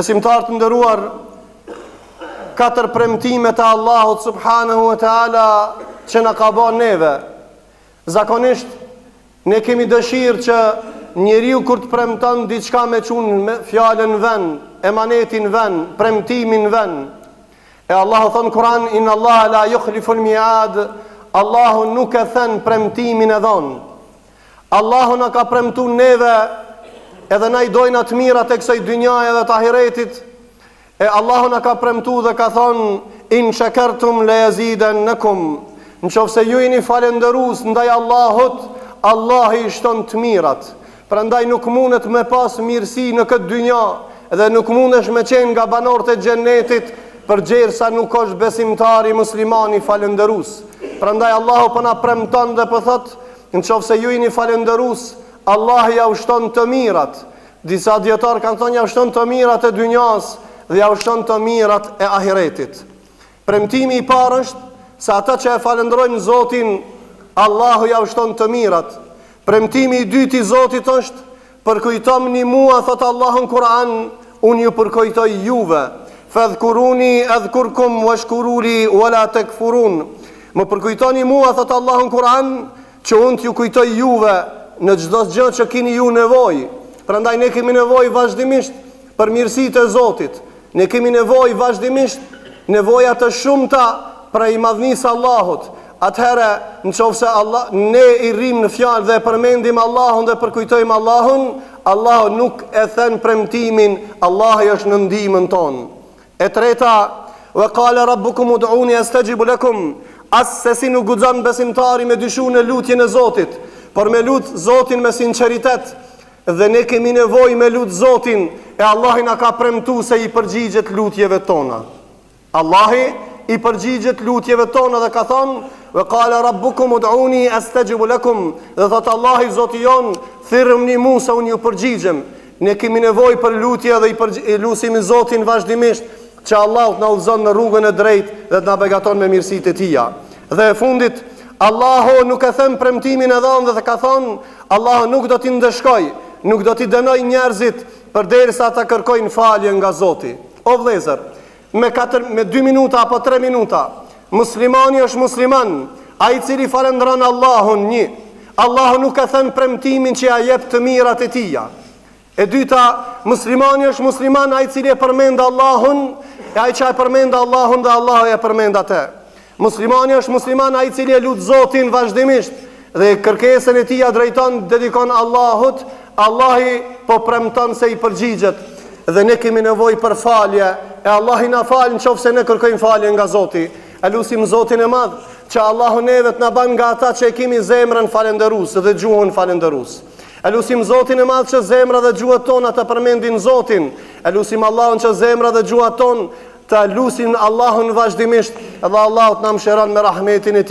Besimtarë të nderuar, 4 premtimet e Allahut subhanahu wa taala që na ka bën neve. Zakonisht ne kemi dëshirë që njeriu kur të premton diçka me çun me fjalën vend, emanetin vend, premtimin vend. E Allahu thon Kur'an, inna Allaha la yukhlifu al-mi'ad. Allahu nuk e thën premtimin e dhon. Allahu na ka premtuar neve, edhe na I dojnë atë mirat e kësaj dynjaje dhe të ahiretit. E Allahu na ka premtuar dhe ka thonë, in shakartum la yazidannakum. Nëse ju jeni falëndërues ndaj Allahut, Allah I shton të mirat. Prandaj nuk mundet me pas mirësi në këtë dynja, dhe nuk mundesh me qenë nga banorët e xhenetit përderisa nuk është besimtari muslimani falëndërues. Prandaj Allahu po na premton dhe po thot, nëse ju jeni falëndërues, Allah ja ushton të mirat. Disa dietar kanë thonë ja ushton të mirat e dynjas dhe ja ushton të mirat e ahiretit. Premtimi I parë është se ata që e falënderojnë Zotin, Allahu ja ushton të mirat. Premtimi I dytë I Zotit është, përkujtomni mua, thot Allahu në Kur'an, unë ju përkujtoj juve. Fadhkuruni adhkurkum washkuruli wala takfurun. Më përkujtoni mua, thot Allahu në Kur'an, që unë t'ju kujtoj juve në çdo gjë që keni ju nevojë. Prandaj ne kemi nevojë vazhdimisht për mirësitë e Zotit. Ne kemi nevojë vazhdimisht nevoja të shumta prej madhnisë Allahut. Atëherë, nëse ne I rrim në fjalë dhe përmendim Allahun dhe përkujtojmë Allahun, Allahu nuk e thën premtimin, Allahu është në ndihmën tonë. E treta, wa qala rabbukum ud'uni astajib lakum. As se si nuk guxon besimtari me dyshu në lutjen e Zotit, por me lut Zotin me sinqeritet, dhe ne kemi nevojë me lut Zotin, e Allahi na ka premtuar se I përgjigjet lutjeve tona. Allahi I përgjigjet lutjeve tona dhe ka thonë, wa qala rabbukum ud'uni astajib lakum. Dhe thot Allahi, Zoti jon, thirrni mua se unë ju përgjigjem. Ne kemi nevojë për lutje dhe I lutim Zotin vazhdimisht që Allah na udhëzon në rrugën e drejtë dhe të na begaton me mirësitë e Tija. Dhe e fundit, Allahu nuk e thën premtimin e dhënë dhe ka thonë, Allahu nuk do t'i ndeshkoj, nuk do t'i dënoj njerëzit përderisa ata kërkojnë falje nga Zoti. O vëllezër, me 2 minuta apo 3 minuta, muslimani është musliman, ai I cili falendron Allahun një. Allahu nuk e thën premtimin që ja jep të mirat e Tija. E dyta, muslimani është musliman, ai I cili e përmend Allahun, e ai që e përmend Allahun dhe Allahu e përmend atë. Muslimani është musliman, ai I cili e lut Zotin vazhdimisht dhe kërkesën e tij drejton, dedikon Allahut, Allahi po premton se I përgjigjet. Dhe ne kemi nevojë për falje, e Allahi na fal nëse ne kërkojmë falje nga Zoti. E lutim Zotin e Madh që Allahu neve të na bën nga ata që e kemi zemrën falëndërues dhe gjuhën falëndërues. E lutim Zotin e Madh që zemra dhe gjuhat tona të përmendin Zotin. E lutim Allahun që zemra dhe gjuhat tona të lutin Allahun vazhdimisht, dhe Allahu të na mëshiron me rahmetin e Tij.